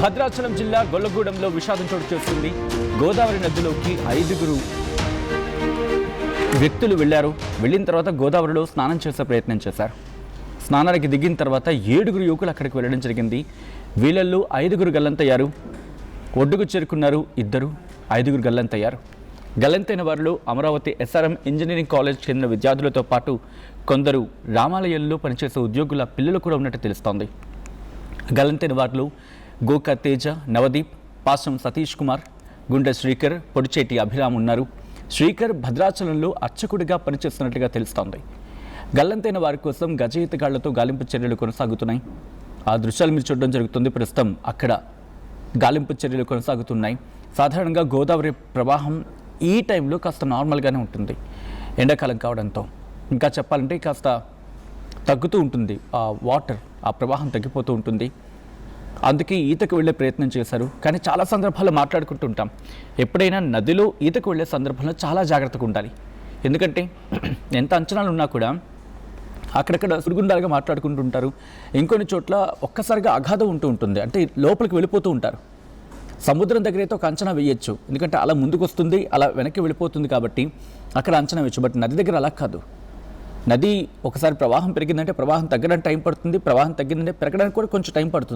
భద్రాచలం జిల్లా గొల్లగూడెంలో విషాదం చోటు చేసుకుంది. గోదావరి నదిలోకి 5 వ్యక్తులు వెళ్ళిన తర్వాత గోదావరిలో స్నానం చేసే ప్రయత్నం చేశారు. స్నానానికి దిగిన తర్వాత 7 యువకులు అక్కడికి వెళ్ళడం జరిగింది. వీళ్ళల్లో 5 గల్లంతయ్యారు. ఒడ్డుకు చేరుకున్నారు 2, 5 గల్లంతయ్యారు. గల్లంతైన వారిలో అమరావతి SRM ఇంజనీరింగ్ కాలేజ్ చెందిన విద్యార్థులతో పాటు కొందరు రామాలయంలో పనిచేసే ఉద్యోగుల పిల్లలు కూడా ఉన్నట్టు తెలుస్తోంది. గల్లంతైన వారిలో గోకా తేజ, నవదీప్, పాసం సతీష్ కుమార్, గుండె శ్రీకర్, పొడిచేటి అభిరామ్ ఉన్నారు. శ్రీకర్ భద్రాచలంలో అర్చకుడిగా పనిచేస్తున్నట్లుగా తెలుస్తోంది. గల్లంతైన వారి కోసం గజ ఈతగాళ్లతో గాలింపు చర్యలు కొనసాగుతున్నాయి. ఆ దృశ్యాలు మీరు చూడడం జరుగుతుంది. ప్రస్తుతం అక్కడ గాలింపు చర్యలు కొనసాగుతున్నాయి. సాధారణంగా గోదావరి ప్రవాహం ఈ టైంలో కాస్త నార్మల్గానే ఉంటుంది. ఎండాకాలం కావడంతో ఇంకా చెప్పాలంటే కాస్త తగ్గుతూ ఉంటుంది. ఆ వాటర్, ఆ ప్రవాహం తగ్గిపోతూ ఉంటుంది. అందుకే ఈతకు వెళ్ళే ప్రయత్నం చేశారు. కానీ చాలా సందర్భాల్లో మాట్లాడుకుంటుంటాం, ఎప్పుడైనా నదిలో ఈతకు వెళ్ళే సందర్భంలో చాలా జాగ్రత్తగా ఉండాలి. ఎందుకంటే ఎంత అంచనాలు ఉన్నా కూడా అక్కడక్కడ సుడిగుండాలుగా మాట్లాడుకుంటుంటారు. ఇంకొన్ని చోట్ల ఒక్కసారిగా అగాధం ఉంటుంది. అంటే లోపలికి వెళ్ళిపోతూ ఉంటారు. సముద్రం దగ్గర అయితే ఒక అంచనా వేయచ్చు, ఎందుకంటే అలా ముందుకు వస్తుంది, అలా వెనక్కి వెళ్ళిపోతుంది కాబట్టి అక్కడ అంచనా వేయచ్చు. బట్ నది దగ్గర అలా కాదు. నది ఒకసారి ప్రవాహం పెరిగిందంటే ప్రవాహం తగ్గడానికి టైం పడుతుంది, ప్రవాహం తగ్గిందంటే పెరగడానికి కూడా కొంచెం టైం పడుతుంది.